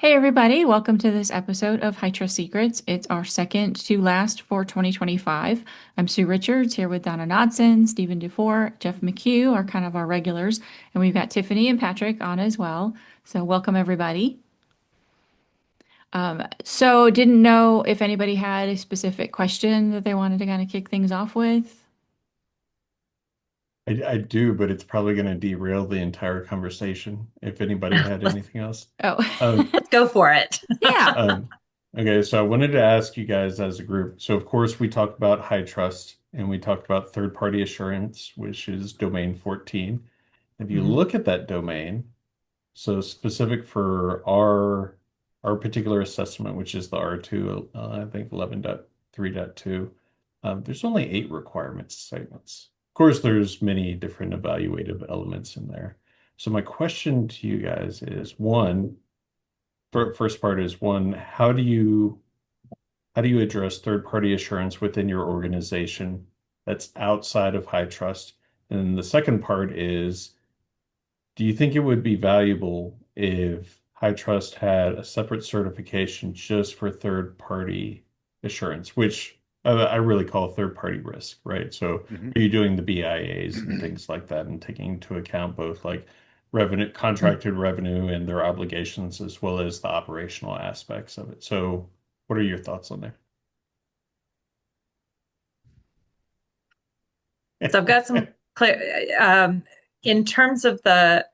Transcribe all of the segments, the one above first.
Hey everybody, welcome to this episode of HITRUST Secrets. It's our second to last for 2025. I'm Sue Richards here with Donna Nodson, Stephen Dufour, Jeff McHugh are kind of our regulars, and we've got Tiffany and Patrick on as well. So welcome everybody. So didn't know if anybody had a specific question that they wanted to kind of kick things off with. I do, but it's probably going to derail the entire conversation if anybody had Let's anything else. Oh, Um, let's go for it. yeah. um, okay, so I wanted to ask you guys as a group. So, of course, we talked about high trust and we talked about third-party assurance, which is domain 14. If you Mhm. look at that domain, so specific for our particular assessment, which is the R2, I think 11.3.2, there's only 8 requirements statements. Of course, there's many different evaluative elements in there. So my question to you guys is one, first part is one, how do you address third-party assurance within your organization that's outside of high trust? And the second part is, do you think it would be valuable if HITRUST had a separate certification just for third-party assurance, which I really call third-party risk, right? So Mhm. are you doing the BIAs and things like that and taking into account both like revenue, contracted revenue and their obligations as well as the operational aspects of it? So what are your thoughts on So I've got some there? clear in terms of the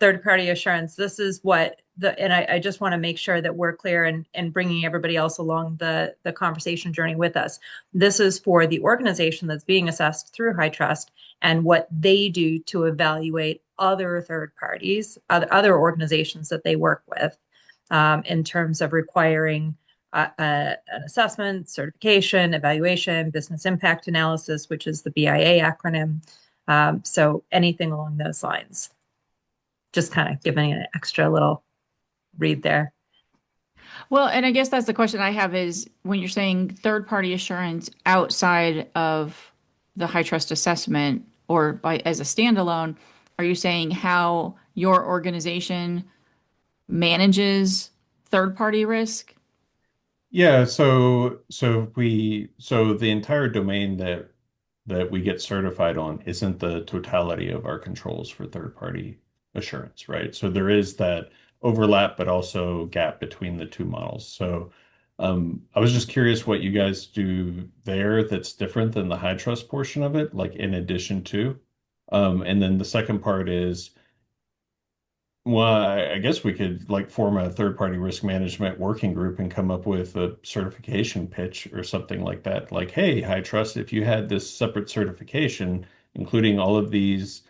third party assurance. This is what and I just want to make sure that we're clear and bringing everybody else along the conversation journey with us. This is for the organization that's being assessed through High Trust and what they do to evaluate other third parties, other organizations that they work with, in terms of requiring an assessment, certification, evaluation, business impact analysis, which is the BIA acronym. So anything along those lines. Just kind of giving an extra little read there. Well, and I guess that's the question I have is when you're saying third-party assurance outside of the high trust assessment or by as a standalone, are you saying how your organization manages third-party risk? Yeah, so the entire domain that we get certified on isn't the totality of our controls for third-party assurance, right? So there is that overlap, but also gap between the two models. So I was just curious what you guys do there that's different than the high trust portion of it, like in addition to. And then the second part is, well, I guess we could like form a third-party risk management working group and come up with a certification pitch or something like that. Like, hey, High Trust, if you had this separate certification, including all of these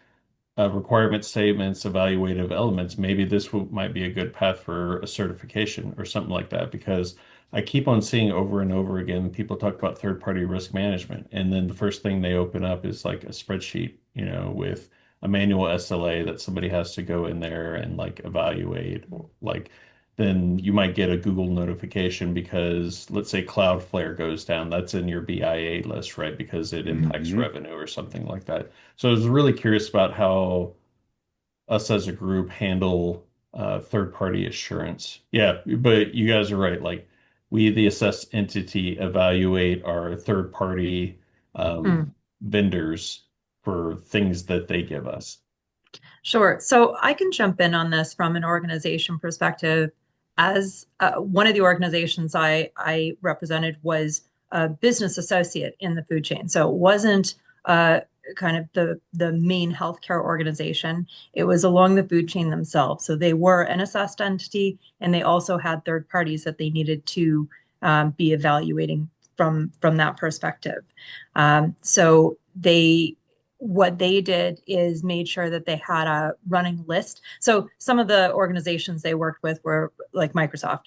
requirement statements, evaluative elements, maybe this might be a good path for a certification or something like that. Because I keep on seeing over and over again, people talk about third-party risk management, and then the first thing they open up is like a spreadsheet, with a manual SLA that somebody has to go in there and like evaluate, or like then you might get a Google notification because let's say Cloudflare goes down, that's in your BIA list, right? Because it impacts Mhm. revenue or something like that. So I was really curious about how us as a group handle third-party assurance. Yeah, but you guys are right. Like we, the assessed entity, evaluate our third-party Mm. vendors for things that they give us. Sure. So I can jump in on this from an organization perspective. As one of the organizations I represented was a business associate in the food chain. So it wasn't kind of the main healthcare organization. It was along the food chain themselves. So they were an assessed entity, and they also had third parties that they needed to be evaluating from that perspective. So they what they did is made sure that they had a running list. So some of the organizations they worked with were like Microsoft.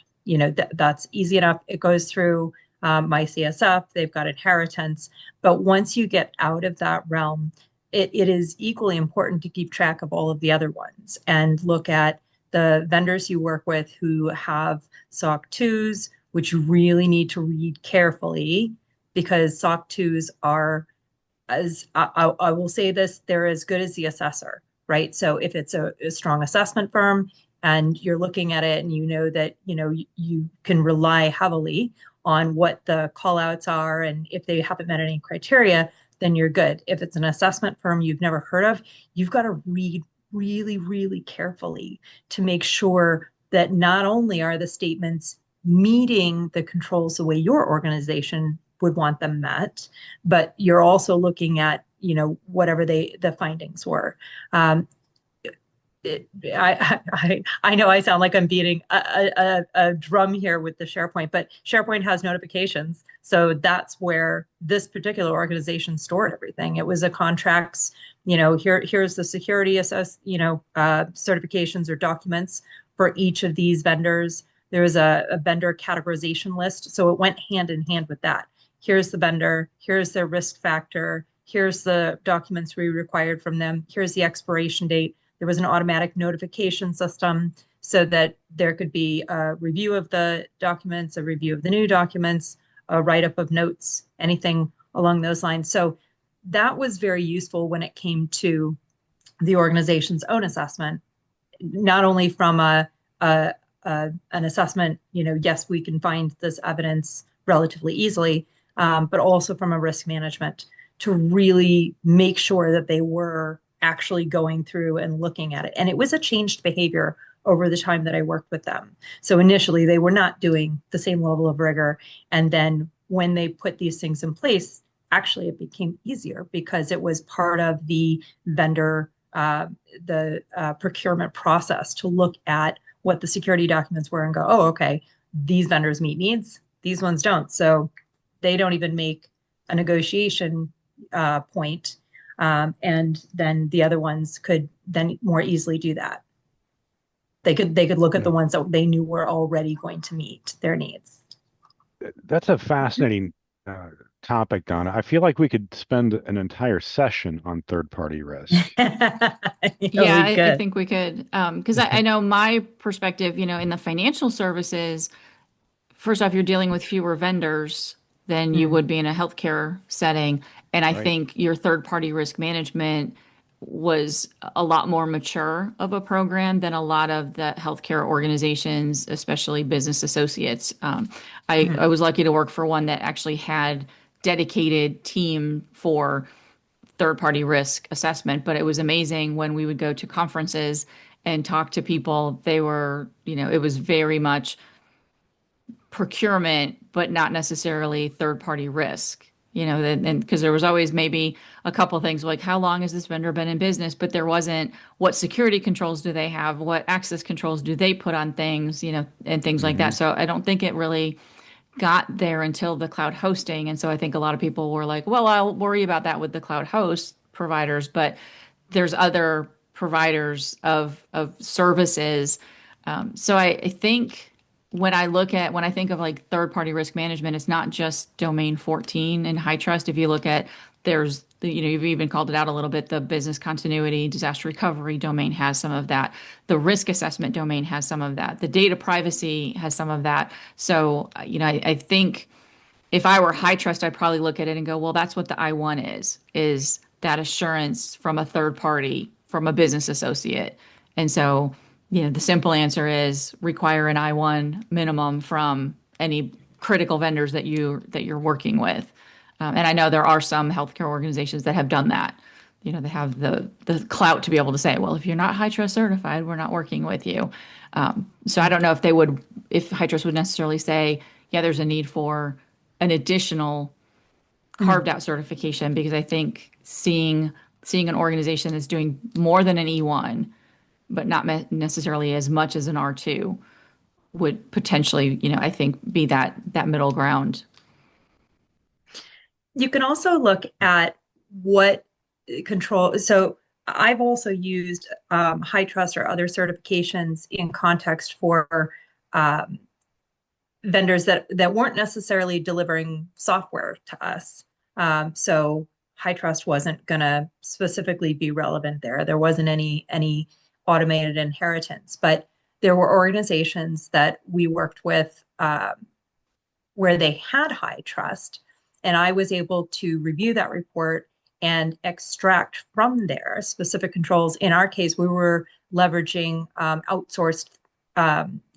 That's easy enough. It goes through my CSF. They've got inheritance. But once you get out of that realm, it is equally important to keep track of all of the other ones and look at the vendors you work with who have SOC 2s, which you really need to read carefully because SOC 2s are as I will say this, they're as good as the assessor, right? So if it's a strong assessment firm, and you're looking at it and you know that, you can rely heavily on what the call outs are. And if they haven't met any criteria, then you're good. If it's an assessment firm you've never heard of, you've got to read really, really carefully to make sure that not only are the statements meeting the controls the way your organization would want them met, but you're also looking at, whatever the findings were. I know I sound like I'm beating a drum here with the SharePoint, but SharePoint has notifications. So that's where this particular organization stored everything. It was a contracts, here's the security certifications or documents for each of these vendors. There was a vendor categorization list. So it went hand in hand with that. Here's the vendor, here's their risk factor, here's the documents we required from them, here's the expiration date. There was an automatic notification system so that there could be a review of the documents, a review of the new documents, a write-up of notes, anything along those lines. So that was very useful when it came to the organization's own assessment, not only from an assessment, yes, we can find this evidence relatively easily, but also from a risk management to really make sure that they were actually going through and looking at it. And it was a changed behavior over the time that I worked with them. So initially they were not doing the same level of rigor. And then when they put these things in place, actually it became easier because it was part of the vendor, procurement process to look at what the security documents were and go, oh, okay, these vendors meet needs, these ones don't. So they don't even make a negotiation point. And then the other ones could then more easily do that. They could look at the ones that they knew were already going to meet their needs. That's a fascinating topic, Donna. I feel like we could spend an entire session on third-party risk. Yeah, I think we could. Because I know my perspective, in the financial services, first off, you're dealing with fewer vendors than you would be in a healthcare setting. And I think your third-party risk management was a lot more mature of a program than a lot of the healthcare organizations, especially business associates. I was lucky to work for one that actually had dedicated team for third-party risk assessment, but it was amazing when we would go to conferences and talk to people. They were, it was very much procurement, but not necessarily third-party risk. And because there was always maybe a couple things like how long has this vendor been in business, but there wasn't what security controls do they have, what access controls do they put on things, and things like that. So I don't think it really got there until the cloud hosting. And so I think a lot of people were like, well, I'll worry about that with the cloud host providers, but there's other providers of services. So I think when I think of like third-party risk management, it's not just domain 14 in HITRUST. If you look at, you've even called it out a little bit, the business continuity, disaster recovery domain has some of that. The risk assessment domain has some of that. The data privacy has some of that. So, I think if I were HITRUST, I'd probably look at it and go, well, that's what the I-1 is that assurance from a third party, from a business associate. And so, the simple answer is require an I-1 minimum from any critical vendors that you're working with. And I know there are some healthcare organizations that have done that. They have the clout to be able to say, well, if you're not HITRUST certified, we're not working with you. So I don't know if HITRUST would necessarily say, yeah, there's a need for an additional carved out certification, because I think seeing an organization that's doing more than an E1, but not necessarily as much as an R2 would potentially, I think be that middle ground. You can also look at what control. So I've also used HITRUST or other certifications in context for vendors that weren't necessarily delivering software to us. So HITRUST wasn't going to specifically be relevant there. There wasn't any automated inheritance, but there were organizations that we worked with where they had HITRUST, and I was able to review that report and extract from there specific controls. In our case, we were leveraging outsourced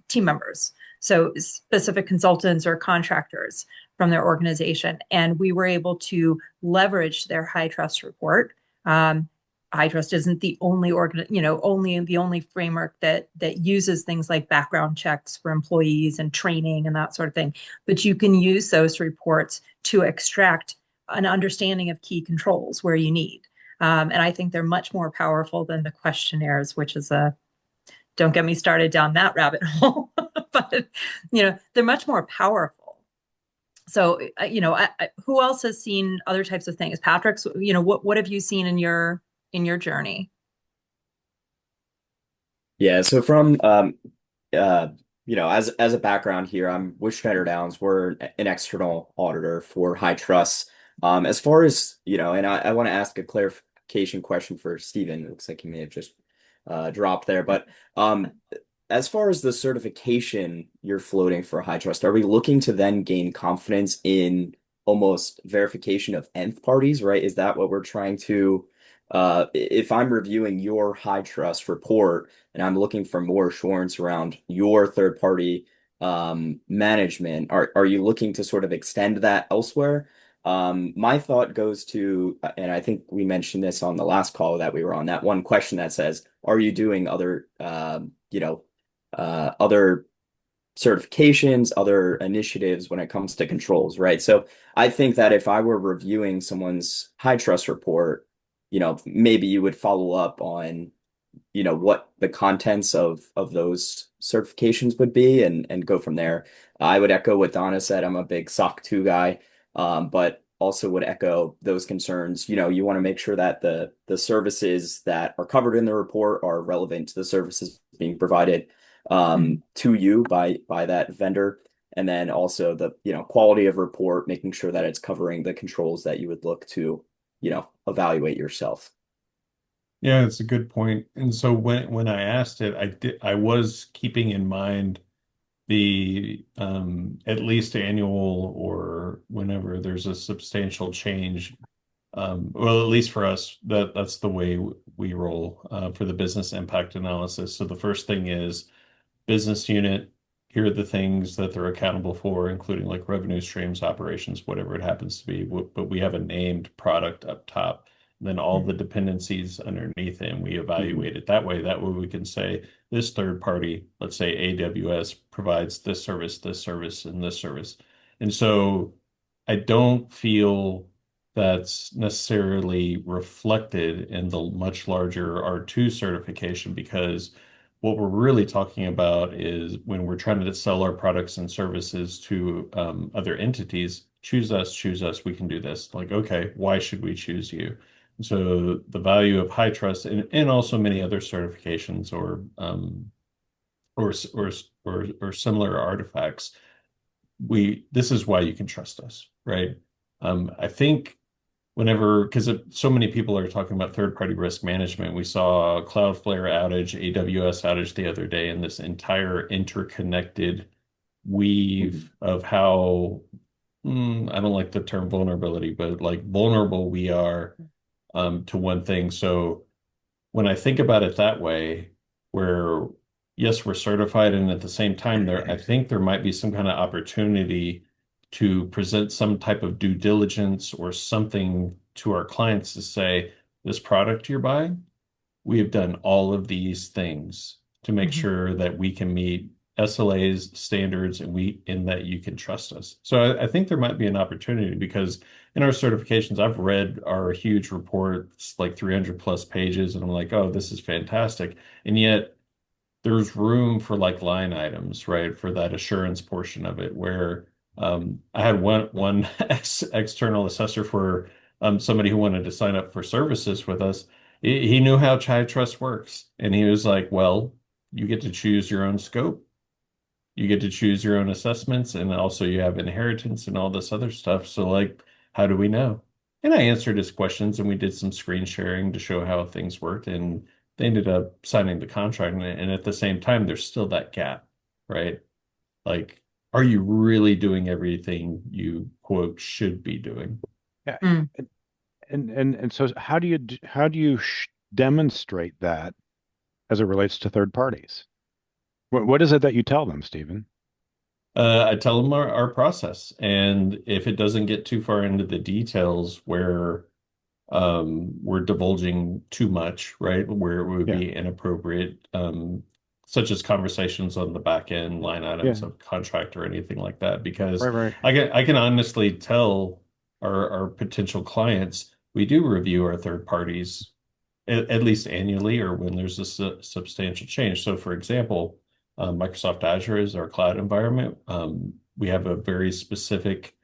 team members, so specific consultants or contractors from their organization. And we were able to leverage their HITRUST report. HITRUST isn't the only only framework that uses things like background checks for employees and training and that sort of thing. But you can use those reports to extract an understanding of key controls where you need. And I think they're much more powerful than the questionnaires, which is don't get me started down that rabbit hole, but they're much more powerful. So, who else has seen other types of things? Patrick's, what have you seen in your journey? Yeah, so from as a background here, I'm with Schneider Downs. We're an external auditor for High Trust. As far as, and I want to ask a clarification question for Stephen. It looks like he may have just dropped there, but as far as the certification you're floating for High Trust, are we looking to then gain confidence in almost verification of nth parties, right? Is that what we're trying to, if I'm reviewing your High Trust report and I'm looking for more assurance around your third party management, are you looking to sort of extend that elsewhere? My thought goes to, and I think we mentioned this on the last call that we were on, that one question that says, are you doing other, other certifications, other initiatives when it comes to controls, right? So I think that if I were reviewing someone's High Trust report, maybe you would follow up on, what the contents of those certifications would be and go from there. I would echo what Donna said. I'm a big SOC 2 guy, but also would echo those concerns. You want to make sure that the services that are covered in the report are relevant to the services being provided to you by that vendor. And then also the, quality of report, making sure that it's covering the controls that you would look to, evaluate yourself. Yeah, it's a good point. And so when I asked it, I was keeping in mind the at least annual or whenever there's a substantial change. Well, at least for us, that's the way we roll for the business impact analysis. So the first thing is business unit, here are the things that they're accountable for, including like revenue streams, operations, whatever it happens to be. But we have a named product up top. And then all the dependencies underneath it, and we evaluate it that way. That way we can say this third party, let's say AWS, provides this service, and this service. And so I don't feel that's necessarily reflected in the much larger R2 certification, because what we're really talking about is when we're trying to sell our products and services to other entities, choose us, we can do this. Like, okay, why should we choose you? So the value of High Trust and also many other certifications or similar artifacts, this is why you can trust us, right? I think whenever, because so many people are talking about third-party risk management, we saw a Cloudflare outage, AWS outage the other day, and this entire interconnected weave of how, I don't like the term vulnerability, but like vulnerable we are to one thing. So when I think about it that way, where yes, we're certified, and at the same time, I think there might be some kind of opportunity to present some type of due diligence or something to our clients to say, this product you're buying, we have done all of these things to make sure that we can meet SLAs, standards, and that you can trust us. So I think there might be an opportunity, because in our certifications, I've read our huge report, it's like 300 plus pages, and I'm like, oh, this is fantastic. And yet there's room for like line items, right? For that assurance portion of it, where I had one external assessor for somebody who wanted to sign up for services with us. He knew how Chai Trust works, and he was like, well, you get to choose your own scope. You get to choose your own assessments, and also you have inheritance and all this other stuff. So like, how do we know? And I answered his questions, and we did some screen sharing to show how things worked, and they ended up signing the contract. And at the same time, there's still that gap, right? Like, are you really doing everything you quote should be doing? Yeah. Mm. And so how do you demonstrate that as it relates to third parties? What is it that you tell them, Stephen? I tell them our process, and if it doesn't get too far into the details where we're divulging too much, right? Where it would Yeah, be inappropriate, such as conversations on the back end, line items yeah, of contract or anything like that. Because right, right. I can honestly tell our potential clients we do review our third parties at least annually or when there's a substantial change. So, for example, Microsoft Azure is our cloud environment. We have a very specific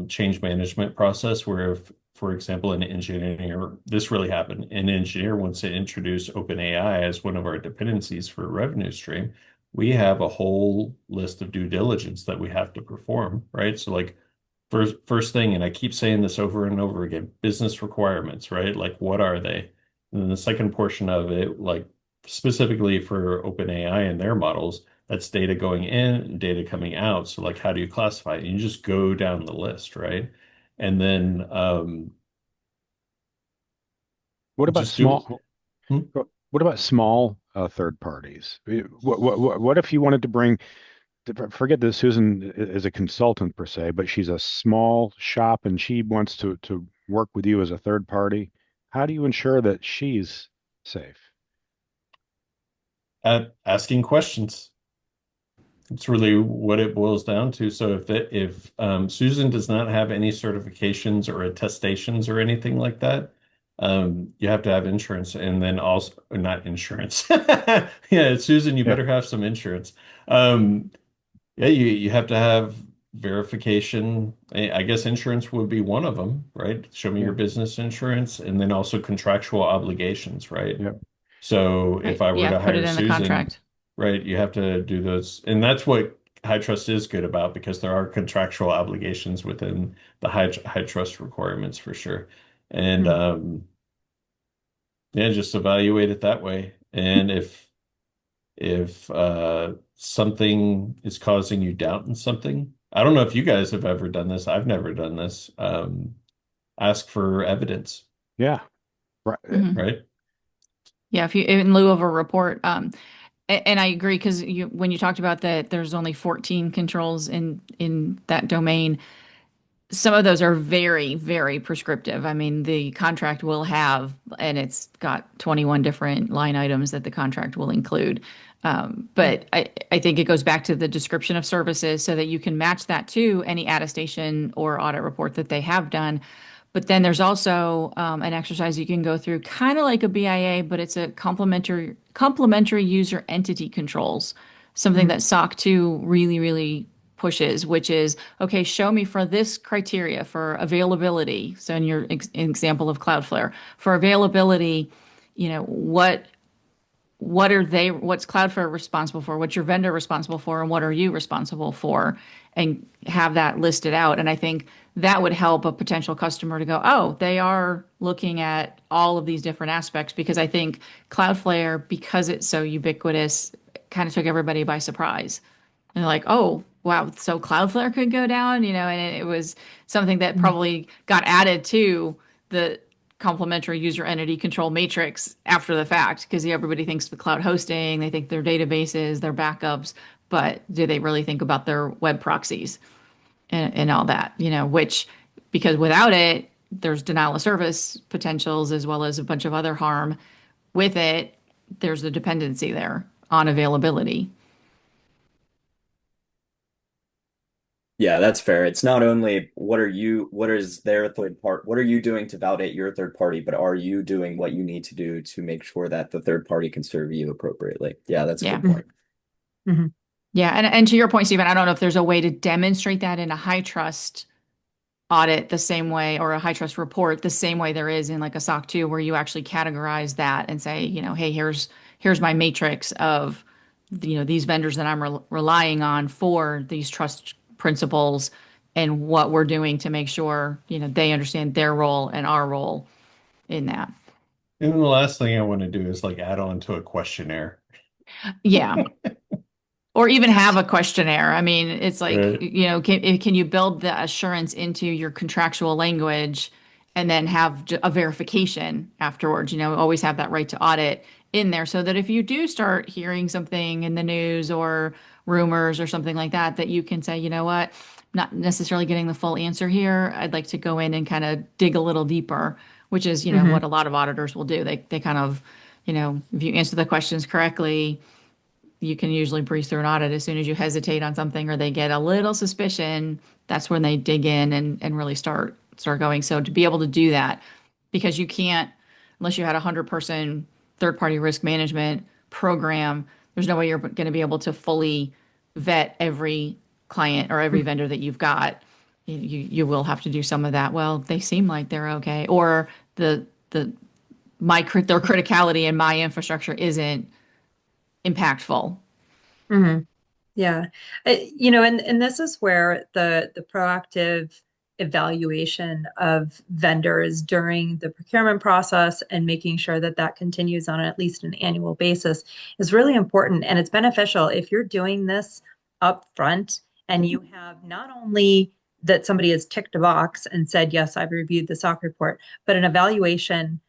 change management process where if, for example, an engineer, this really happened, an engineer wants to introduce OpenAI as one of our dependencies for a revenue stream, we have a whole list of due diligence that we have to perform, right? So like first thing, and I keep saying this over and over again, business requirements, right? Like what are they? And then the second portion of it, like specifically for OpenAI and their models, that's data going in and data coming out. So like how do you classify it? You just go down the list, right? And then What about just do small? hmm? What about small third parties? What if you wanted to bring? Forget that Susan is a consultant per se, but she's a small shop and she wants to work with you as a third party. How do you ensure that she's safe? At asking questions. It's really what it boils down to. So if Susan does not have any certifications or attestations or anything like that, you have to have insurance, and then also not insurance. Yeah, Susan, you Yeah, better have some insurance. Um, yeah, you have to have verification. I guess insurance would be one of them, right? Show me your yeah, business insurance, and then also contractual obligations, right? yeah. So if Right. I were Yeah, to put it hire in the Susan, contract. right, you have to do those. And that's what high trust is good about because there are contractual obligations within the high trust requirements for sure. And Hmm. yeah, just evaluate it that way. And if something is causing you doubt in something, I don't know if you guys have ever done this. I've never done this. Ask for evidence, Yeah. Right. Hmm. right? Yeah, if you in lieu of a report, and I agree because you when you talked about that, there's only 14 controls in that domain. Some of those are very, very prescriptive. I mean, the contract will have, and it's got 21 different line items that the contract will include. But I think it goes back to the description of services so that you can match that to any attestation or audit report that they have done. But then there's also an exercise you can go through, kind of like a BIA, but it's a complementary user entity controls, something Hmm. that SOC 2 really, really pushes, which is, okay, show me for this criteria for availability. So in your example of Cloudflare, for availability, what's Cloudflare responsible for? What's your vendor responsible for? And what are you responsible for? And have that listed out. And I think that would help a potential customer to go, oh, they are looking at all of these different aspects because I think Cloudflare, because it's so ubiquitous, kind of took everybody by surprise. And they're like, oh, wow, so Cloudflare could go down, and it was something that probably got added to the complementary user entity control matrix after the fact because everybody thinks the cloud hosting, they think their databases, their backups, but do they really think about their web proxies and all that, which because without it, there's denial of service potentials as well as a bunch of other harm. With it, there's a dependency there on availability. Yeah, that's fair. It's not only what is their third part, what are you doing to validate your third party, but are you doing what you need to do to make sure that the third party can serve you appropriately? Yeah, that's a Yeah. good point. Hmm. Yeah, and to your point, Stephen, I don't know if there's a way to demonstrate that in a high trust audit the same way or a high trust report the same way there is in like a SOC 2 where you actually categorize that and say, hey, here's my matrix of these vendors that I'm relying on for these trust principles and what we're doing to make sure, they understand their role and our role in that. And then the last thing I want to do is like add on to a questionnaire. Yeah. Or even have a questionnaire. I mean, it's like, Right. can you build the assurance into your contractual language and then have a verification afterwards? Always have that right to audit in there so that if you do start hearing something in the news or rumors or something like that, that you can say, you know what, not necessarily getting the full answer here. I'd like to go in and kind of dig a little deeper, which is, Hmm. what a lot of auditors will do. They kind of, if you answer the questions correctly, you can usually breeze through an audit. As soon as you hesitate on something or they get a little suspicion, that's when they dig in and really start going. So to be able to do that, because you can't, unless you had a 100-person third-party risk management program, there's no way you're going to be able to fully vet every client or every vendor that you've got. You will have to do some of that. Well, they seem like they're okay, or the their criticality in my infrastructure isn't impactful. Hmm. Yeah. And this is where the proactive evaluation of vendors during the procurement process and making sure that that continues on at least an annual basis is really important. And it's beneficial if you're doing this up front and you have not only that somebody has ticked a box and said, yes, I've reviewed the SOC report, but an evaluation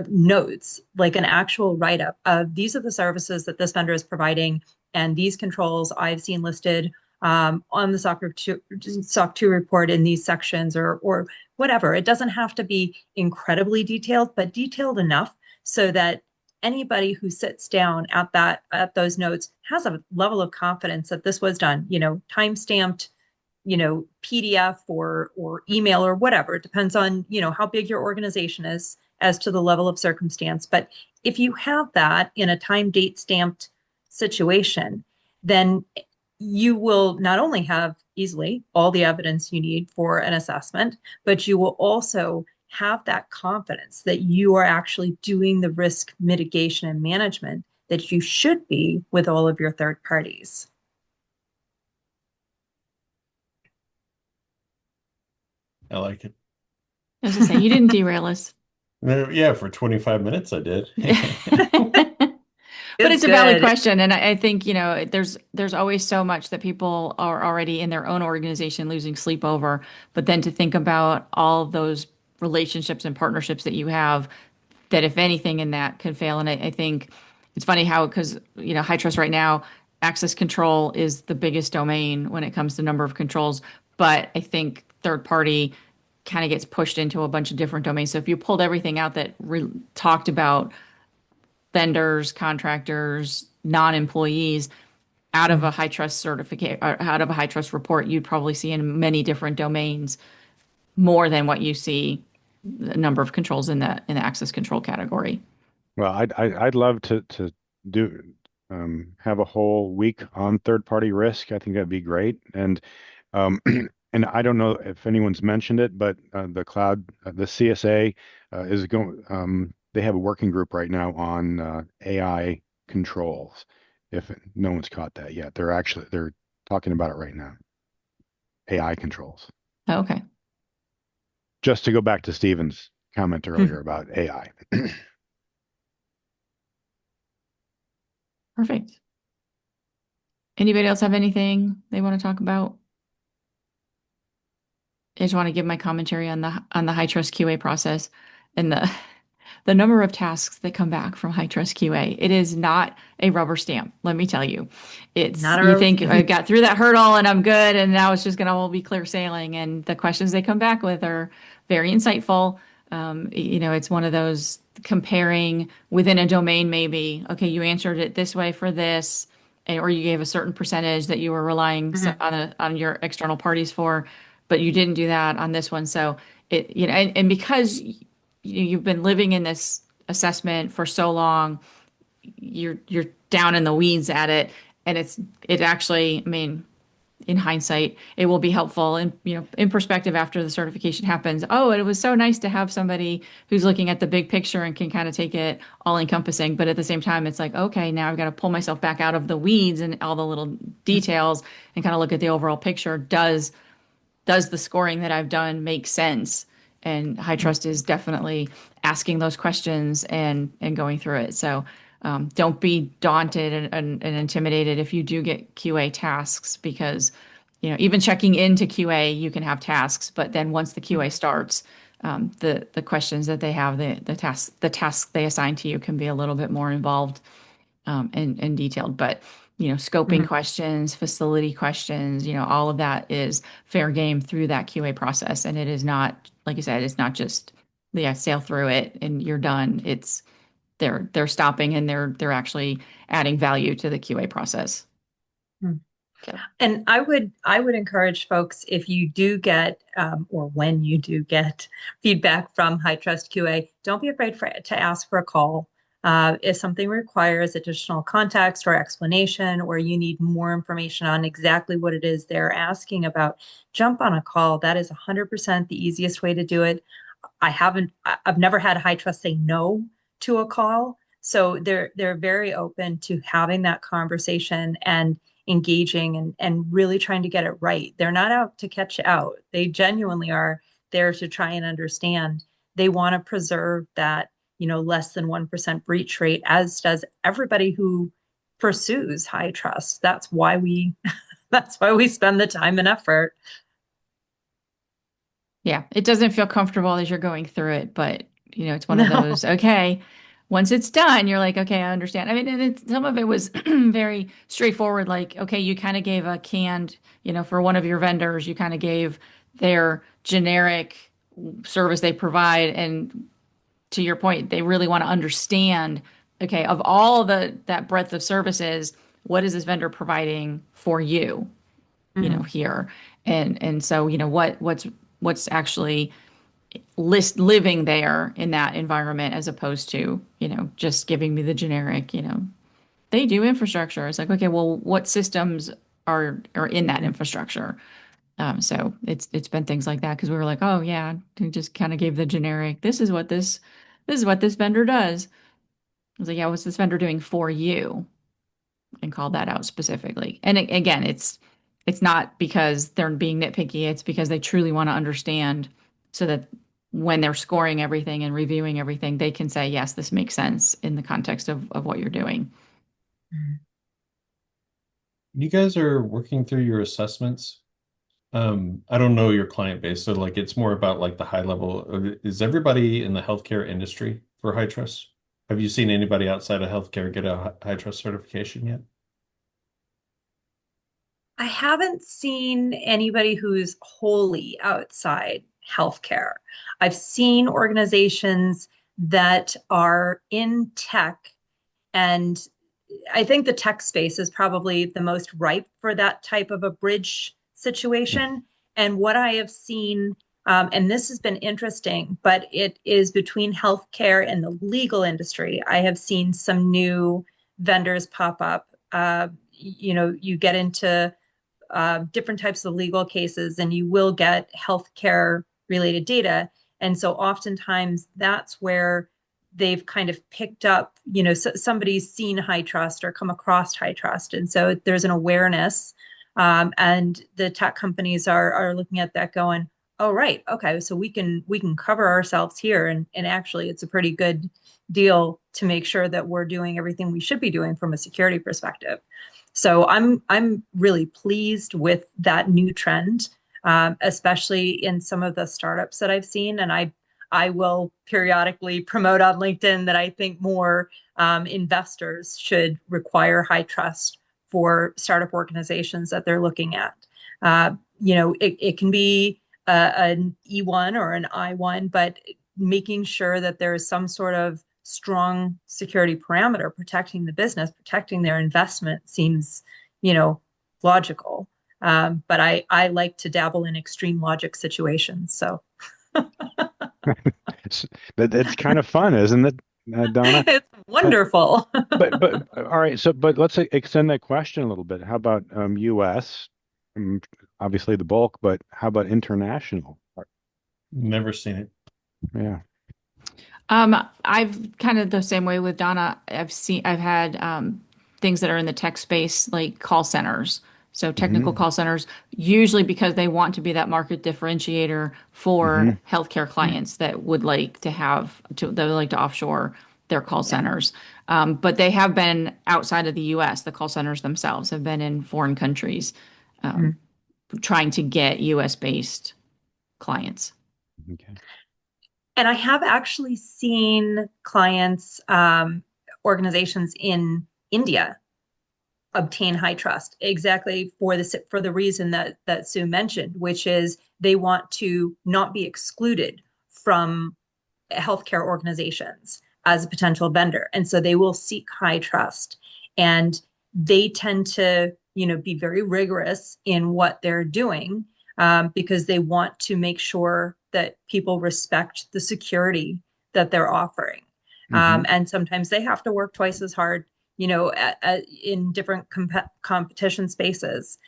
notes, like an actual write up of these are the services that this vendor is providing, and these controls I've seen listed on the SOC 2 report in these sections, or whatever. It doesn't have to be incredibly detailed, but detailed enough so that anybody who sits down at those notes has a level of confidence that this was done, time stamped, PDF or email or whatever. It depends on, how big your organization is as to the level of circumstance. But if you have that in a time date stamped situation, then you will not only have easily all the evidence you need for an assessment, but you will also have that confidence that you are actually doing the risk mitigation and management that you should be with all of your third parties. I like it. As I say, you didn't derail us. No, yeah, for 25 minutes I did. But It's it's a valid good. question, and I think there's always so much that people are already in their own organization losing sleep over. But then to think about all of those relationships and partnerships that you have, that if anything in that could fail, and I think it's funny how because high trust right now, access control is the biggest domain when it comes to number of controls, but I think third party kind of gets pushed into a bunch of different domains. So if you pulled everything out that talked about vendors, contractors, non-employees out of a high trust certificate, or out of a high trust report, you'd probably see in many different domains more than what you see the number of controls in the access control category. Well, I'd love to do have a whole week on third party risk. I think that'd be great. And and I don't know if anyone's mentioned it, but the CSA is going. They have a working group right now on AI controls. If no one's caught that yet, they're talking about it right now. AI controls. Okay, Just to go back to Stephen's comment earlier about AI. perfect. Anybody else have anything they want to talk about? I just want to give my commentary on the high trust QA process and the number of tasks that come back from high trust QA. It is not a rubber stamp, let me tell you. It's Not a you rose. think I got through that hurdle and I'm good, and now it's just gonna all be clear sailing. And the questions they come back with are very insightful. It's one of those comparing within a domain, maybe. Okay, you answered it this way for this, or you gave a certain percentage that you were relying Mhm. on your external parties for, but you didn't do that on this one. So and because you've been living in this assessment for so long, you're down in the weeds at it, and it actually, I mean, in hindsight, it will be helpful and in perspective after the certification happens. Oh, it was so nice to have somebody who's looking at the big picture and can kind of take it all encompassing. But at the same time, it's like, okay, now I've got to pull myself back out of the weeds and all the little details and kind of look at the overall picture. Does the scoring that I've done make sense? And high trust is definitely asking those questions and going through it. So don't be daunted and intimidated if you do get QA tasks, because even checking into QA, you can have tasks, but then once the QA starts, the questions that they have, the tasks they assign to you can be a little bit more involved and detailed. But scoping Mhm. questions, facility questions, all of that is fair game through that QA process. And it is not, like you said, it's not just sail through it and you're done. It's they're stopping and they're actually adding value to the QA process. Mhm. So And I would encourage folks, if you do get or when you do get feedback from High Trust QA, don't be afraid to ask for a call. If something requires additional context or explanation, or you need more information on exactly what it is they're asking about, jump on a call. That is 100% the easiest way to do it. I've never had High Trust say no to a call. So they're very open to having that conversation and engaging and really trying to get it right. They're not out to catch you out. They genuinely are there to try and understand. They want to preserve that, less than 1% breach rate, as does everybody who pursues High Trust. That's why we that's why we spend the time and effort. yeah, it doesn't feel comfortable as you're going through it, but it's one of No. those, okay, once it's done, you're like, okay, I understand. I mean, and some of it was very straightforward, like, okay, you kind of gave a canned, for one of your vendors, you kind of gave their generic service they provide. And to your point, they really want to understand, okay, of all that breadth of services, what is this vendor providing for you? Mhm. Here. And so, what's actually living there in that environment as opposed to, just giving me the generic, they do infrastructure. It's like, okay, well, what systems are in that infrastructure? So it's been things like that because we were like, oh yeah, we just kind of gave the generic, this is what this vendor does. I was like, yeah, what's this vendor doing for you? And called that out specifically. And again, it's not because they're being nitpicky, it's because they truly want to understand so that when they're scoring everything and reviewing everything, they can say, yes, this makes sense in the context of what you're doing. You guys are working through your assessments. I don't know your client base, so like it's more about like the high level. Is everybody in the healthcare industry for high trust? Have you seen anybody outside of healthcare get a high trust certification yet? I haven't seen anybody who's wholly outside healthcare. I've seen organizations that are in tech, and I think the tech space is probably the most ripe for that type of a bridge situation. And what I have seen, and this has been interesting, but it is between healthcare and the legal industry. I have seen some new vendors pop up. You get into different types of legal cases, and you will get healthcare related data. And so oftentimes that's where they've kind of picked up, somebody's seen High Trust or come across High Trust. And so there's an awareness. And the tech companies are looking at that going, oh, right. Okay. So we can cover ourselves here. And actually it's a pretty good deal to make sure that we're doing everything we should be doing from a security perspective. So I'm really pleased with that new trend, especially in some of the startups that I've seen. And I will periodically promote on LinkedIn that I think more investors should require High Trust for startup organizations that they're looking at. It can be an E1 or an I1, but making sure that there is some sort of strong security parameter protecting the business, protecting their investment seems, logical. But I like to dabble in extreme logic situations. So It's, but it's kind of fun, isn't it, Donna? it's Uh, wonderful. but all right. So, but let's extend that question a little bit. How about U.S.? Obviously the bulk, but how about international? Never seen it. Yeah. I've kind of the same way with Donna. I've had things that are in the tech space, like call centers. So technical Hmm. call centers, usually because they want to be that market differentiator for Hmm. healthcare clients that would like to they would like to offshore their call Yeah. centers. But they have been outside of the US. The call centers themselves have been in foreign countries, um, Mhm. trying to get US based clients. Okay. And I have actually seen clients, organizations in India obtain high trust exactly for the reason that Sue mentioned, which is they want to not be excluded from healthcare organizations as a potential vendor. And so they will seek high trust. And they tend to, be very rigorous in what they're doing, because they want to make sure that people respect the security that they're offering. Hmm. And sometimes they have to work twice as hard, in different competition spaces,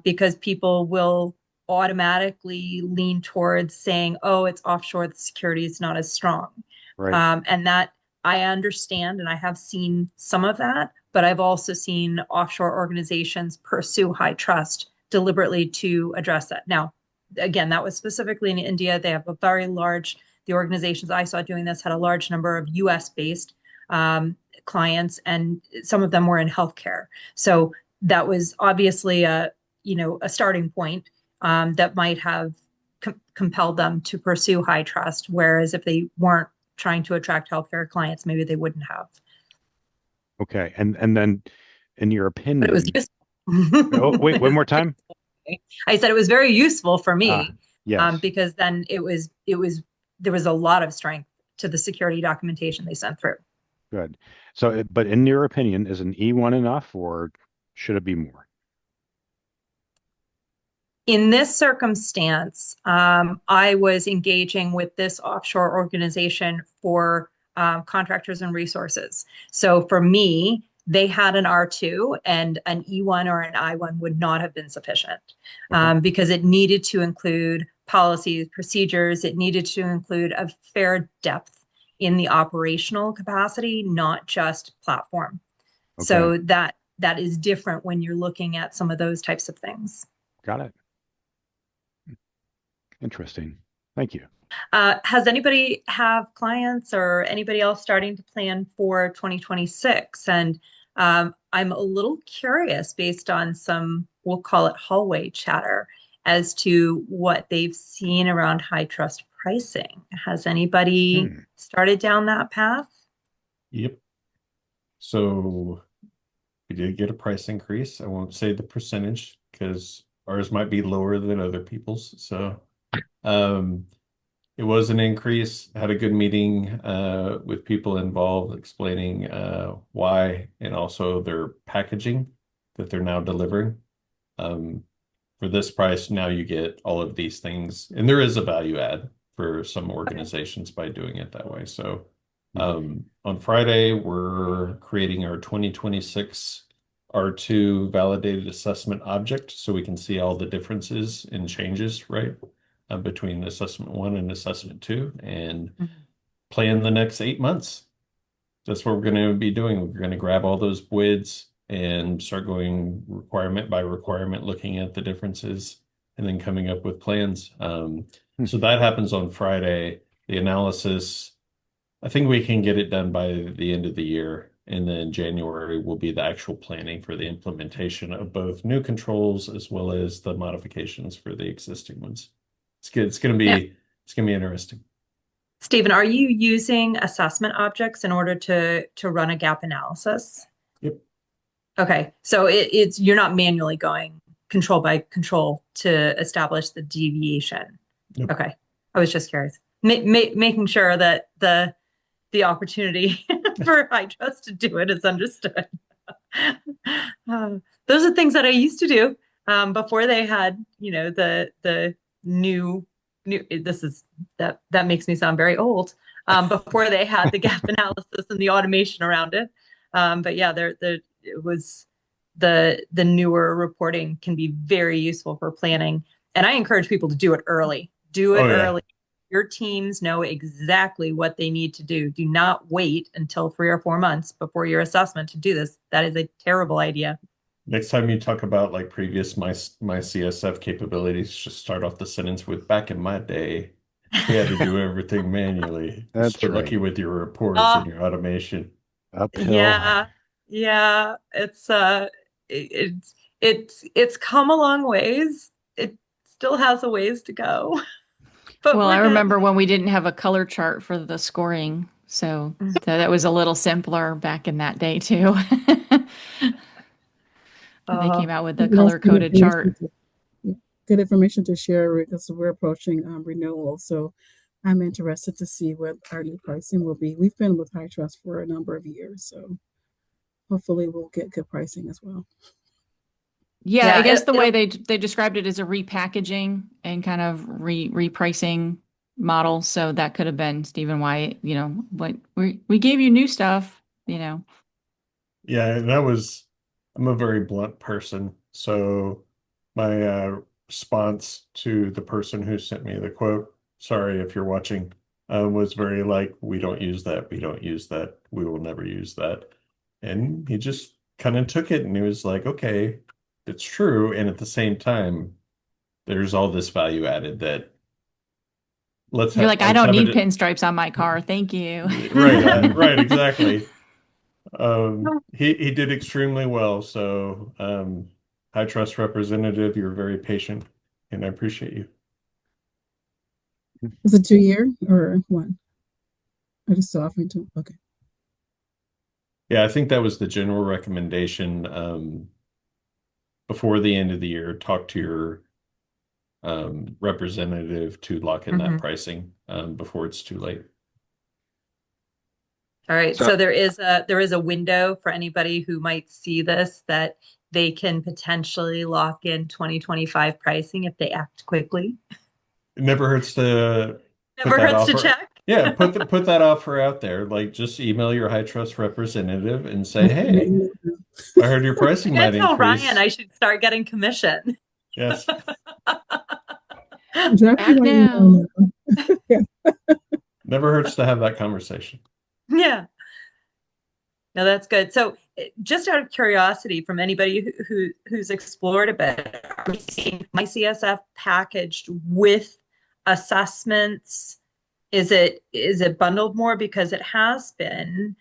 because people will automatically lean towards saying, oh, it's offshore, the security is not as strong. Right. And that I understand, and I have seen some of that, but I've also seen offshore organizations pursue high trust deliberately to address that. Now, again, that was specifically in India. They have a very large, the organizations I saw doing this had a large number of US based clients, and some of them were in healthcare. So that was obviously a starting point, that might have compelled them to pursue high trust. Whereas if they weren't trying to attract healthcare clients, maybe they wouldn't have. Okay. And then in your But it was opinion, oh, useful. wait, It one was more very time. useful for me. I said it was very useful for Ah, me, yes. because then there was a lot of strength to the security documentation they sent through. Good. So, but in your opinion, is an E1 enough or should it be more? In this circumstance, I was engaging with this offshore organization for contractors and resources. So for me, they had an R2, and an E1 or an I1 would not have been sufficient, Okay. because it needed to include policies, procedures. It needed to include a fair depth in the operational capacity, not just platform. Okay. So that is different when you're looking at some of those types of things. Got it. Interesting. Thank you. Has anybody have clients or anybody else starting to plan for 2026? And I'm a little curious based on some, we'll call it hallway chatter, as to what they've seen around high trust pricing. Has anybody Hmm. started down that path? Yep. So we did get a price increase. I won't say the percentage because ours might be lower than other people's. So um, it was an increase. Had a good meeting with people involved, explaining why and also their packaging that they're now delivering. Um, for this price, now you get all of these things, and there is a value add for some Okay. organizations by doing it that way. So Hmm. on Friday, we're creating our 2026 R2 validated assessment object so we can see all the differences and changes, right, between assessment one and assessment two, and Mhm. plan the next 8 months. That's what we're going to be doing. We're going to grab all those WIDs and start going requirement by requirement, looking at the differences, and then coming up with plans. Hmm. So that happens on Friday. The analysis, I think we can get it done by the end of the year. And then January will be the actual planning for the implementation of both new controls as well as the modifications for the existing ones. It's good. Now, It's gonna be interesting. Stephen, are you using assessment objects in order to run a gap analysis? Yep. Okay, so it's you're not manually going control by control to establish the deviation. Yep. Okay, I was just curious, making sure that the opportunity for high trust to do it is understood. Those are things that I used to do, before they had, the new. This is that makes me sound very old. Before they had the gap analysis and the automation around it. But yeah, there it was the newer reporting can be very useful for planning. And I encourage people to do it early. Do it Oh yeah. early. Your teams know exactly what they need to do. Do not wait until 3 or 4 months before your assessment to do this. That is a terrible idea. Next time you talk about like previous my CSF capabilities, just start off the sentence with back in my day, we had to do everything manually. You're That's so lucky right. with your reports and Uh, your automation. Uphill. yeah, yeah. It's come a long ways. It still has a ways to go. but Well, I we're remember getting when we didn't have a color chart for the scoring, so there. that was a little simpler back in that day too. They Uh, came out with the And that's good color-coded information chart. to, yeah, good information to share because we're approaching renewal. So I'm interested to see what our new pricing will be. We've been with High Trust for a number of years, so hopefully we'll get good pricing as well. Yeah, I yeah, guess the it'll way they described it is a repackaging and kind of repricing model. So that could have been Stephen White, what we gave you new stuff. Yeah, and I'm a very blunt person. So my response to the person who sent me the quote, sorry if you're watching, was very like, we don't use that. We don't use that. We will never use that. And he just kind of took it and he was like, okay, it's true. And at the same time, there's all this value added that You're like, I let's don't have need it. pinstripes on my car. Thank you. Right, right, exactly. He did extremely well. So, High Trust representative, you're very patient, and I appreciate you. Is it 2 year or one? I just still offering two. Okay. Yeah, I think that was the general recommendation. Before the end of the year, talk to your representative to lock in that Mhm. pricing before it's too late. All right, So so there is a window for anybody who might see this that they can potentially lock in 2025 pricing if they act quickly. It never hurts to put Never that hurts to offer. check. Yeah, put that offer out there. Like just email your High Trust representative and say, That's what hey, I heard your I'm pricing gonna might tell Ryan increase. I should start getting commission. Yes. Drop me Act my now. email now. Yeah. Never hurts to have that conversation. Yeah, no, that's good. So, just out of curiosity, from anybody who's explored a bit, are we seeing my CSF packaged with assessments? Is it bundled more because it has been?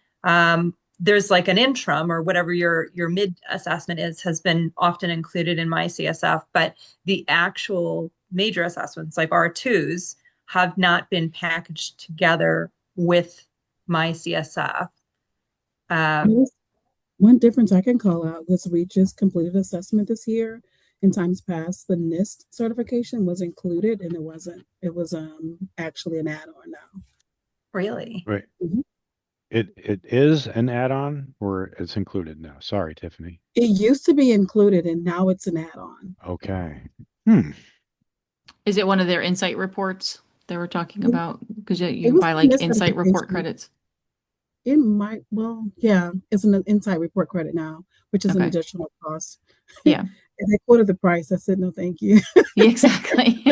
There's like an interim or whatever your mid assessment is has been often included in my CSF, but the actual major assessments like R2s have not been packaged together with my CSF. Um, There's one difference I can call out was we just completed assessment this year. In times past, the NIST certification was included and it wasn't. It was actually an add-on now. really? right, Mhm. it is an add-on or it's included now. Sorry, Tiffany. It used to be included and now it's an add-on. Okay. Hmm. Is it one of their insight reports they were talking It, about? Because you it can was buy the like NIST insight report certification. credits. It might, well, yeah, it's an inside report credit now, which is an Okay. additional cost. Yeah. And they quoted the price. I said, no, thank you. Yeah, exactly.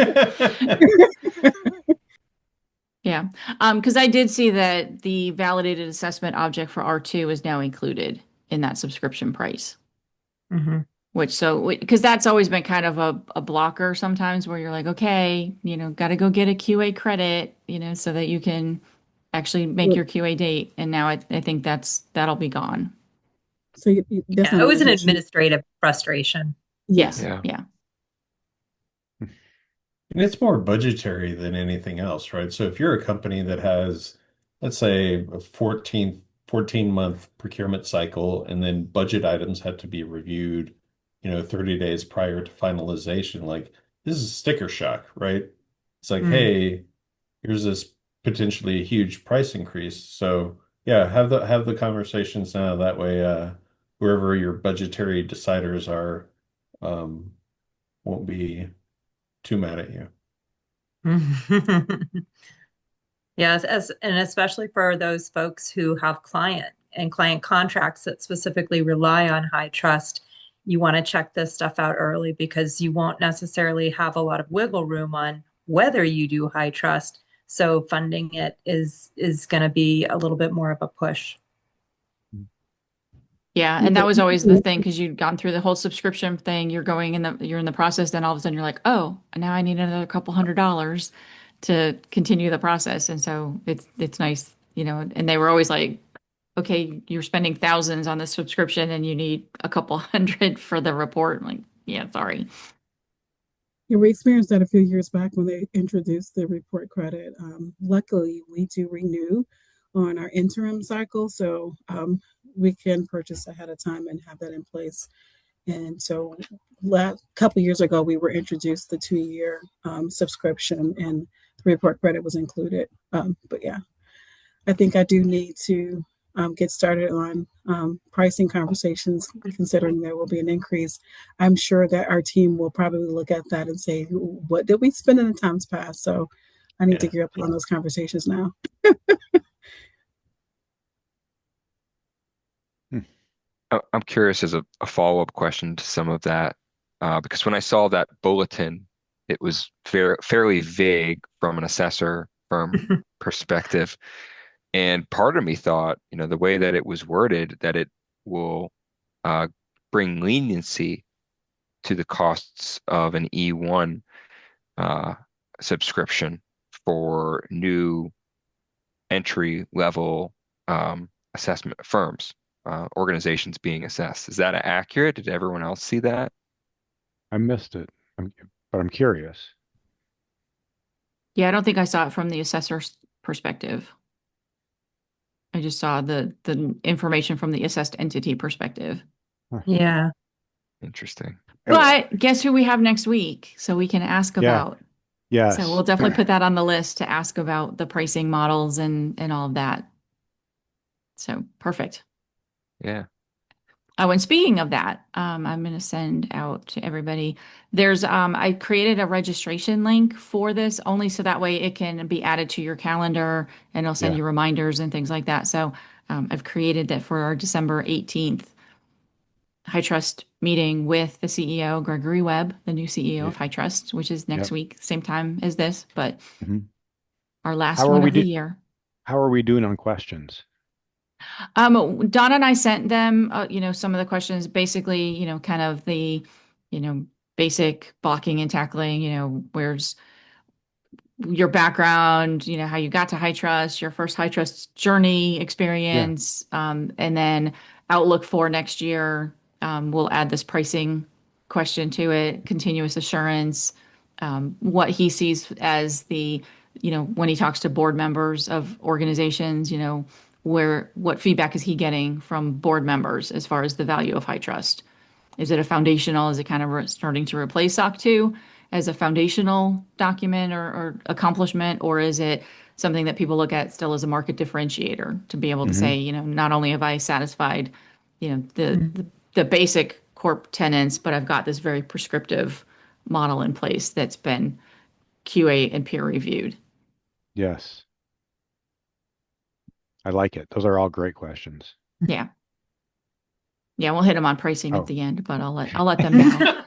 Yeah. Because I did see that the validated assessment object for R2 is now included in that subscription price. Mhm. Because that's always been kind of a blocker sometimes where you're like, okay, got to go get a QA credit, so that you can actually make Well, your QA date. And now I think that'll be gone. so that's Yeah, not it an was an additional. administrative frustration. Yes. Yes. Yeah. Yeah. And it's more budgetary than anything else, right? So if you're a company that has, let's say, a 14-month procurement cycle, and then budget items have to be reviewed, 30 days prior to finalization, like this is sticker shock, right? It's like, Mm. hey, here's this potentially huge price increase. So yeah, have the conversations now. That way, whoever your budgetary deciders are, um, won't be too mad at you. Yes, and especially for those folks who have client contracts that specifically rely on high trust, you want to check this stuff out early because you won't necessarily have a lot of wiggle room on whether you do high trust. So funding it is going to be a little bit more of a push. Yeah, and that was always the thing because you'd gone through the whole subscription thing. You're in the process, then all of a sudden you're like, oh, now I need another couple $100 to continue the process. And so it's nice, and they were always like, okay, you're spending thousands on the subscription and you need a couple hundred for the report. I'm like, yeah, sorry. Yeah, we experienced that a few years back when they introduced the report credit. Luckily, we do renew on our interim cycle, so we can purchase ahead of time and have that in place. And so, a couple years ago, we were introduced the 2-year subscription, and the report credit was included. But yeah, I think I do need to get started on pricing conversations, considering there will be an increase. I'm sure that our team will probably look at that and say, what did we spend in the times past? So I need to Yeah. gear up on those conversations now. I'm curious as a follow-up question to some of that, because when I saw that bulletin, it was fairly vague from an assessor firm perspective. And part of me thought, the way that it was worded, that it will uh, bring leniency to the costs of an E1 uh, subscription for new entry level assessment firms, organizations being assessed. Is that accurate? Did everyone else see that? I missed it, but I'm curious. Yeah, I don't think I saw it from the assessor's perspective. I just saw the information from the assessed entity perspective. Yeah. Interesting. But guess who we have next week? So we can ask Yeah. about. Yes. So we'll definitely put that on the list to ask about the pricing models and all of that. So perfect. Yeah. Oh, and speaking of that, I'm going to send out to everybody. There's I created a registration link for this only so that way it can be added to your calendar and it'll send Yeah. you reminders and things like that. So I've created that for our December 18th HITRUST meeting with the CEO, Gregory Webb, the new CEO of Yeah. HITRUST, which is next Yep. week, same time as this, but Mhm. our last How are one we of the do? year. How are we doing on questions? Donna and I sent them, some of the questions, basically, kind of the, basic blocking and tackling, where's your background, how you got to HITRUST, your first HITRUST journey experience, and then outlook for next year. We'll add this pricing question to it, continuous assurance, what he sees as the, when he talks to board members of organizations, what feedback is he getting from board members as far as the value of HITRUST? Is it a foundational? Is it kind of starting to replace SOC 2 as a foundational document or accomplishment? Or is it something that people look at still as a market differentiator to be able to say, not only have I satisfied, the basic corp tenants, but I've got this very prescriptive model in place that's been QA and peer reviewed. Yes. I like it. Those are all great questions. Yeah. Yeah, we'll hit them on pricing at Oh. the end, but I'll let them know.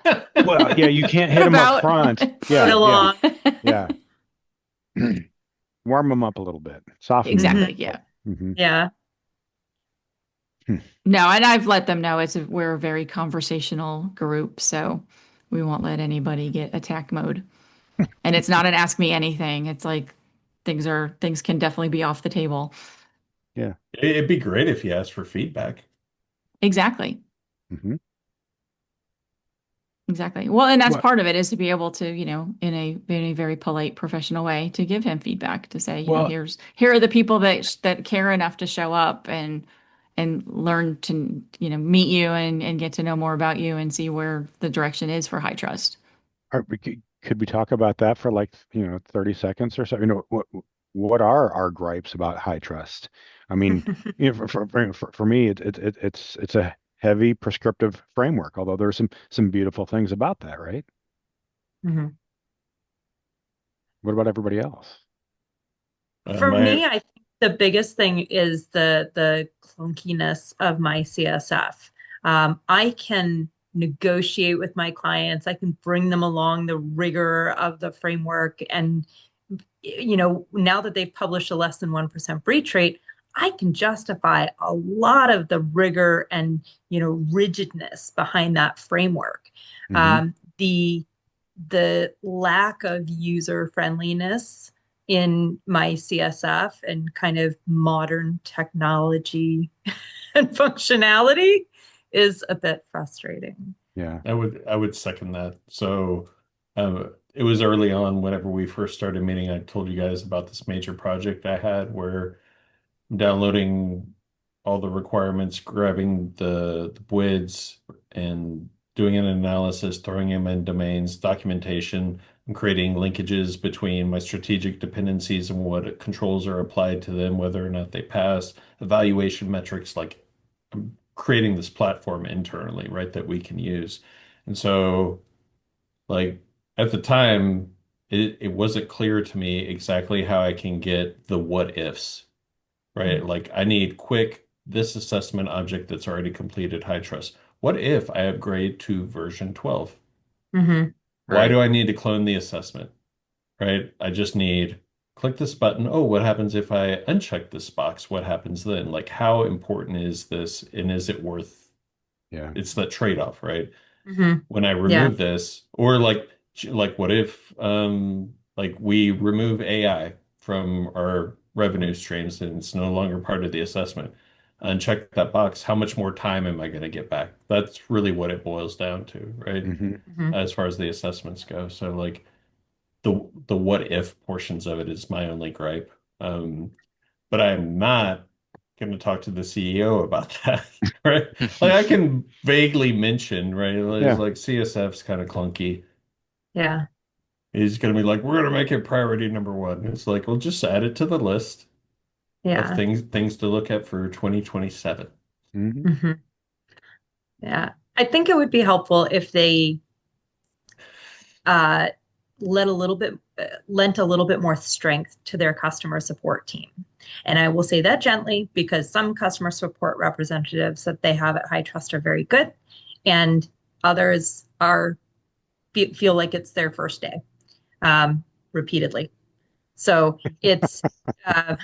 Well, yeah, you can't hit them up front. Right Yeah. along. Yeah. Warm them up a little bit. Soften them. Exactly. Yeah. Mhm. Yeah. No, and I've let them know we're a very conversational group, so we won't let anybody get attack mode. And it's not an ask me anything. It's like things can definitely be off the table. Yeah. It'd be great if you asked for feedback. Exactly. Mhm. Exactly. Well, and that's Well, part of it is to be able to, in a very polite, professional way to give him feedback to say, well, here are the people that care enough to show up and learn to, meet you and get to know more about you and see where the direction is for HITRUST. could we talk about that for 30 seconds or so? What are our gripes about HITRUST? I mean, for me, it's a heavy prescriptive framework, although there's some beautiful things about that, right? Mhm. What about everybody else? For My me, I think the biggest thing is the clunkiness of my CSF. I can negotiate with my clients. I can bring them along the rigor of the framework. And, now that they've published a less than 1% breach rate, I can justify a lot of the rigor and, rigidness behind that framework. Mhm. The lack of user friendliness in my CSF and kind of modern technology and functionality is a bit frustrating. Yeah. I would second that. So It was early on whenever we first started meeting. I told you guys about this major project I had where I'm downloading all the requirements, grabbing the WIDs and doing an analysis, throwing them in domains, documentation, and creating linkages between my strategic dependencies and what controls are applied to them, whether or not they pass, evaluation metrics, like I'm creating this platform internally, right, that we can use. And so, like, at the time, it wasn't clear to me exactly how I can get the what ifs, right? Like I need quick this assessment object that's already completed high trust. What if I upgrade to version 12? Mm-hmm. Why Right. do I need to clone the assessment, right? I just need click this button. Oh, what happens if I uncheck this box? What happens then? Like how important is this and is it worth Yeah. it's that trade-off, right? Mm-hmm. When I Yeah. remove this, or like what if like we remove AI from our revenue streams and it's no longer part of the assessment? Uncheck that box. How much more time am I going to get back? That's really what it boils down to, right? Hmm. Mm-hmm. As far as the assessments go. So like the what if portions of it is my only gripe. But I'm not going to talk to the CEO about that, right? Like I can vaguely mention, right? It's Yeah. like CSF's kind of clunky. Yeah. He's going to be like, we're going to make it priority number one. It's like, well, just add it to the list of Yeah. things to look at for 2027. Hmm. Mm-hmm. Yeah. I think it would be helpful if they uh, lent a little bit more strength to their customer support team. And I will say that gently because some customer support representatives that they have at HITRUST are very good, and others feel like it's their first day, repeatedly. So it's uh,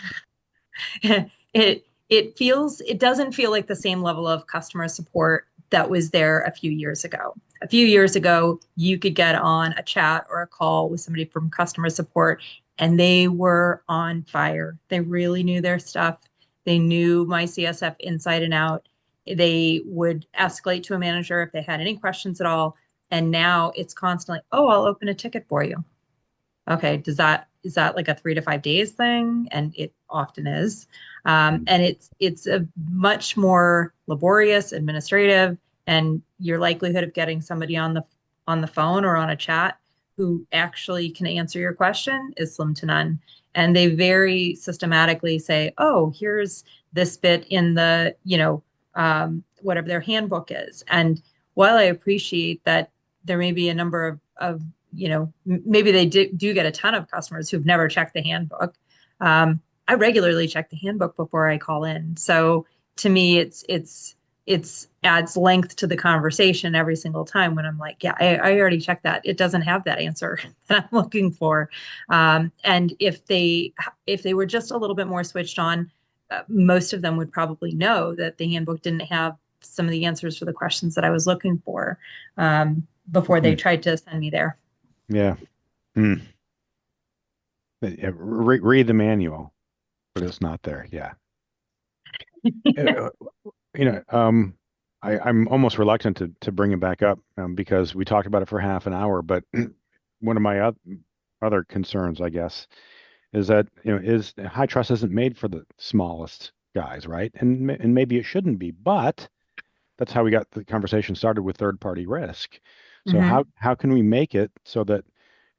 it doesn't feel like the same level of customer support that was there a few years ago. A few years ago, you could get on a chat or a call with somebody from customer support and they were on fire. They really knew their stuff. They knew my CSF inside and out. They would escalate to a manager if they had any questions at all. And now it's constantly, oh, I'll open a ticket for you. Okay, is that like a 3 to 5 days thing? And it often is. And it's a much more laborious, administrative, and your likelihood of getting somebody on the phone or on a chat who actually can answer your question is slim to none. And they very systematically say, "Oh, here's this bit in the, whatever their handbook is." And while I appreciate that there may be a number of maybe they do get a ton of customers who've never checked the handbook. I regularly check the handbook before I call in. So to me, it's adds length to the conversation every single time when I'm like, yeah, I already checked that. It doesn't have that answer that I'm looking for. And if they were just a little bit more switched on, most of them would probably know that the handbook didn't have some of the answers for the questions that I was looking for before they tried to send me there. Yeah. Mm. Read the manual, but it's not there. Yeah. Uh, you know, I'm almost reluctant to bring it back up because we talked about it for half an hour. But one of my other concerns, I guess, is that is high trust isn't made for the smallest guys, right? And maybe it shouldn't be, but that's how we got the conversation started with third party risk. So Mm-hmm. how can we make it so that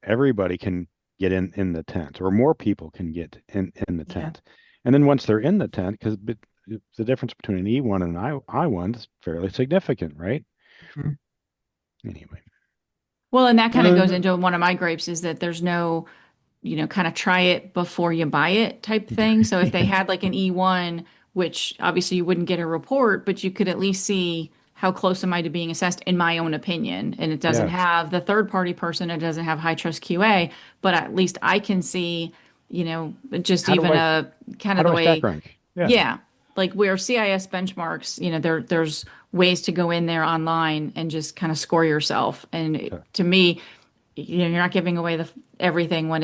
everybody can get in the tent, or more people can get in the Yeah. tent? And then once they're in the tent, because the difference between an E1 and an I1 is fairly significant, right? Mhm. Anyway. Well, and that kind of goes Uh, into one of my gripes is that there's no, kind of try it before you buy it type thing. So if they Yeah. had like an E1, which obviously you wouldn't get a report, but you could at least see how close am I to being assessed, in my own opinion. And it doesn't Yeah. have the third party person, it doesn't have high trust QA, but at least I can see, just How do even I a kind how of do the I stack way, rank? Yeah. yeah, like where CIS benchmarks, there's ways to go in there online and just kind of score yourself. And Okay. to me, you're not giving away everything when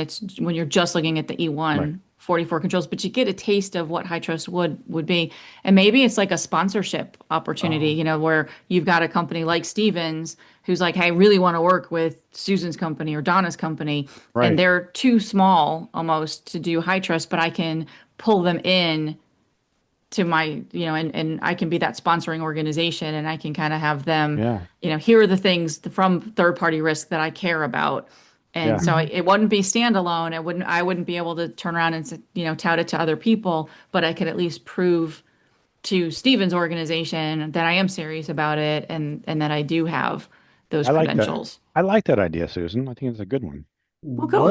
you're just looking at the Right. E1 44 controls, but you get a taste of what high trust would be. And maybe it's like a sponsorship opportunity, Oh. where you've got a company like Stevens who's like, hey, I really want to work with Susan's company or Donna's company, and Right. they're too small almost to do high trust, but I can pull them in to my, and I can be that sponsoring organization, and I can kind of have them, Yeah. here are the things from third party risk that I care about. And Yeah. so it wouldn't be standalone. I wouldn't be able to turn around and, tout it to other people, but I could at least prove to Steven's organization that I am serious about it, and that I do have those I like that. credentials. I like that idea, Susan. I think it's a good one. Well, cool.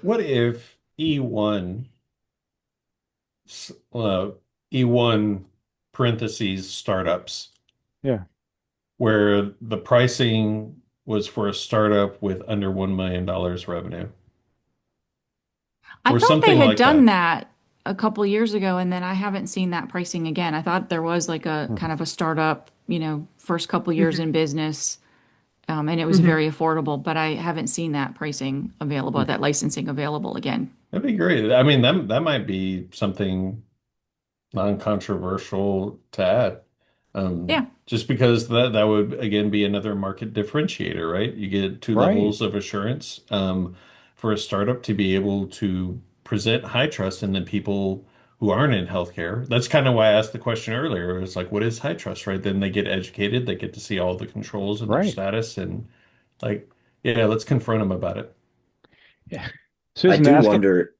What if E1 uh, E1 parentheses startups, Yeah. where the pricing was for a startup with under $1 million revenue I or thought they something had like done that. that a couple years ago, and then I haven't seen that pricing again. I thought there was like a Hmm. kind of a startup, first couple years in business, and it was Mhm. very affordable, but I haven't seen that pricing available, Hmm. that licensing available again. That'd be great. I mean, that might be something non-controversial to add. Yeah, Just because that would again be another market differentiator, right? You get two Right. levels of assurance for a startup to be able to present high trust, and then people who aren't in healthcare. That's kind of why I asked the question earlier. It's like, what is high trust, right? Then they get educated, they get to see all the controls and their Right. status, and like, yeah, let's confront them about it. Yeah. I Susan do ask it. wonder.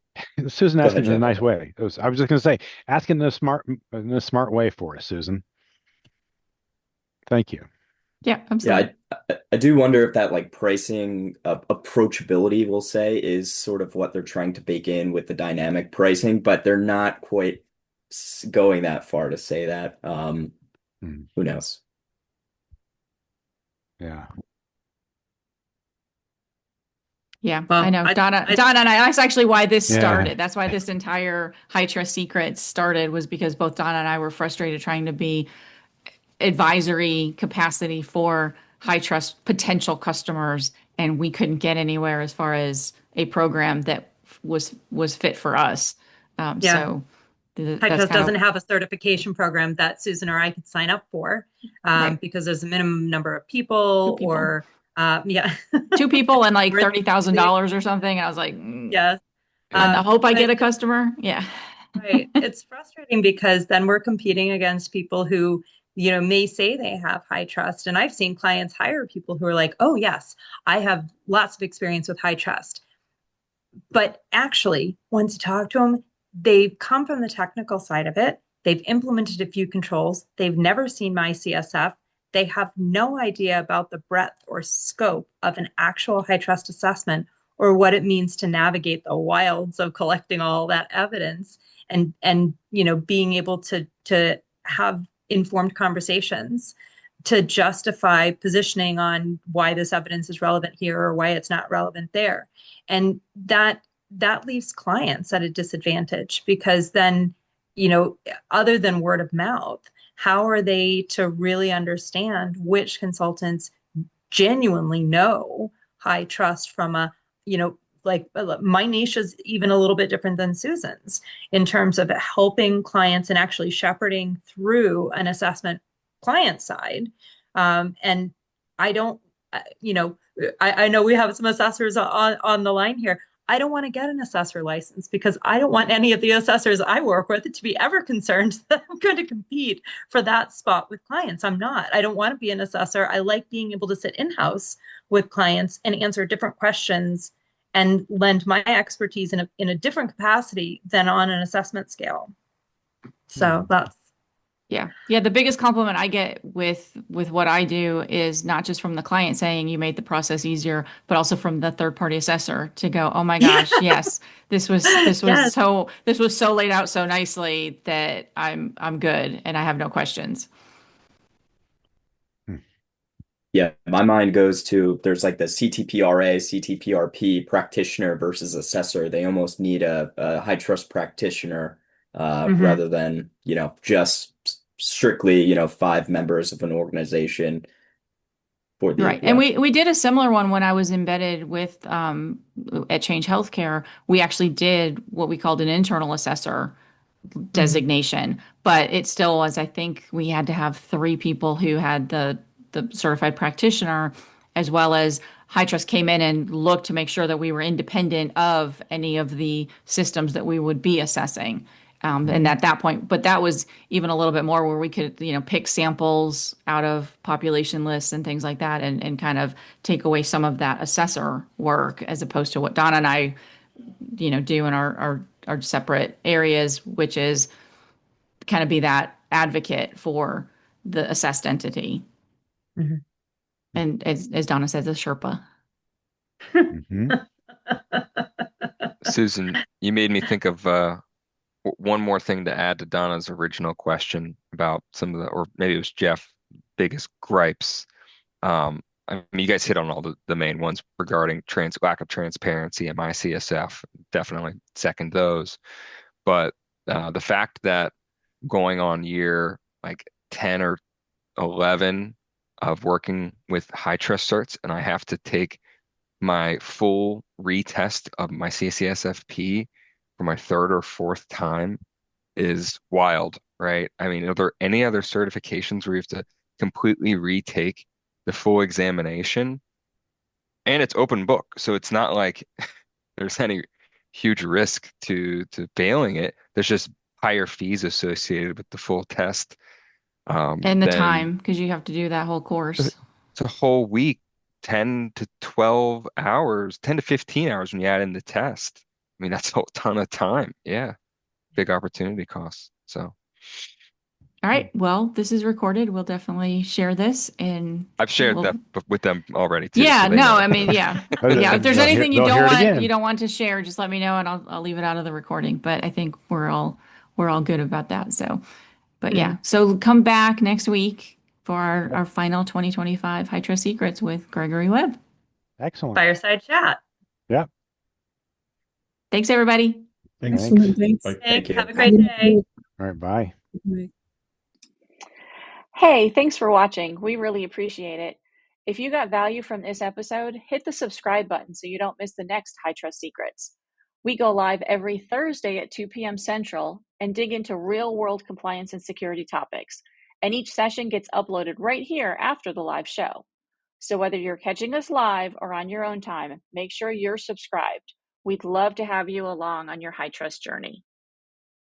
Susan Go asked it ahead, in a Jeff. nice way. I was just going to say, ask it in a smart way for us, Susan. Thank you. yeah, Yeah, absolutely. I do wonder if that like pricing approachability, we'll say, is sort of what they're trying to bake in with the dynamic pricing, but they're not quite going that far to say that. Hmm. Who knows? Yeah. Yeah, I Well, know. I, I Donna and I, that's actually why this Yeah. started. That's why this entire High Trust Secrets started, was because both Donna and I were frustrated trying to be advisory capacity for high trust potential customers, and we couldn't get anywhere as far as a program that was fit for us. yeah, So that's HITRUST kind doesn't of have a certification program that Susan or I could sign up for right. because there's a minimum number of Two people people, yeah. two people, and like We're- $30,000 or something. And I was like, Yes. and the hope I But get a customer. Yeah, right. It's frustrating because then we're competing against people who, may say they have high trust. And I've seen clients hire people who are like, oh, yes, I have lots of experience with high trust. But actually, once you talk to them, they've come from the technical side of it. They've implemented a few controls. They've never seen my CSF. They have no idea about the breadth or scope of an actual high trust assessment or what it means to navigate the wilds of collecting all that evidence and being able to have informed conversations to justify positioning on why this evidence is relevant here or why it's not relevant there. And that leaves clients at a disadvantage because then, other than word of mouth, how are they to really understand which consultants genuinely know high trust from like my niche is even a little bit different than Susan's in terms of helping clients and actually shepherding through an assessment client side. And I don't, I know we have some assessors on the line here. I don't want to get an assessor license because I don't want any of the assessors I work with to be ever concerned that I'm going to compete for that spot with clients. I'm not. I don't want to be an assessor. I like being able to sit in-house with clients and answer different questions and lend my expertise in a different capacity than on an assessment scale. So that's yeah. The biggest compliment I get with what I do is not just from the client saying you made the process easier, but also from the third party assessor to go, oh my yeah, gosh, yes, yes. this was so laid out so nicely that I'm good and I have no questions. Hmm. Yeah, my mind goes to there's like the CTPRA, CTPRP practitioner versus assessor. They almost need a high trust practitioner Mm-hmm. rather than, just strictly, 5 members of an organization. for the Right. And API. we did a similar one when I was embedded with at Change Healthcare. We actually did what we called an internal assessor designation, but it still was, I think we had to have 3 people who had the certified practitioner, as well as HITRUST came in and looked to make sure that we were independent of any of the systems that we would be assessing. And at that point, but that was even a little bit more where we could, pick samples out of population lists and things like that, and kind of take away some of that assessor work, as opposed to what Donna and I, do in our separate areas, which is kind of be that advocate for the assessed entity. Mhm. And as Donna says, a Sherpa. Mhm. Susan, you made me think of one more thing to add to Donna's original question about some of the, or maybe it was Jeff, biggest gripes. I mean, you guys hit on all the main ones regarding lack of transparency and MyCSF. Definitely second those. But the fact that going on year like 10 or 11 of working with HITRUST certs, and I have to take my full retest of my CCSFP for my third or fourth time is wild, right? I mean, are there any other certifications where you have to completely retake the full examination? And it's open book, so it's not like there's any huge risk to failing it. There's just higher fees associated with the full test. And the Then time, because you have to do that whole course. it's a whole week, 10 to 12 hours, 10 to 15 hours when you add in the test. I mean, that's a ton of time. Yeah. Big opportunity costs. So All right. Well, this is recorded. We'll definitely share this, and I've shared we'll. that with them already too, Yeah. so they No, know. I mean, yeah, yeah. If there's They'll hear, anything they'll hear it again. you don't want to share, just let me know, and I'll leave it out of the recording. But I think we're all good about that. So, but yeah. So come back next week for our final 2025 HITRUST Secrets with Gregory Webb. Excellent. Fireside chat. Yeah. Thanks, everybody. Thanks. Excellent. Thanks. Bye. Thanks. you. Have a great day. All right. Bye. Bye. Hey, thanks for watching. We really appreciate it. If you got value from this episode, hit the subscribe button so you don't miss the next HITRUST Secrets. We go live every Thursday at 2 p.m. Central and dig into real-world compliance and security topics. And each session gets uploaded right here after the live show. So whether you're catching us live or on your own time, make sure you're subscribed. We'd love to have you along on your HITRUST journey.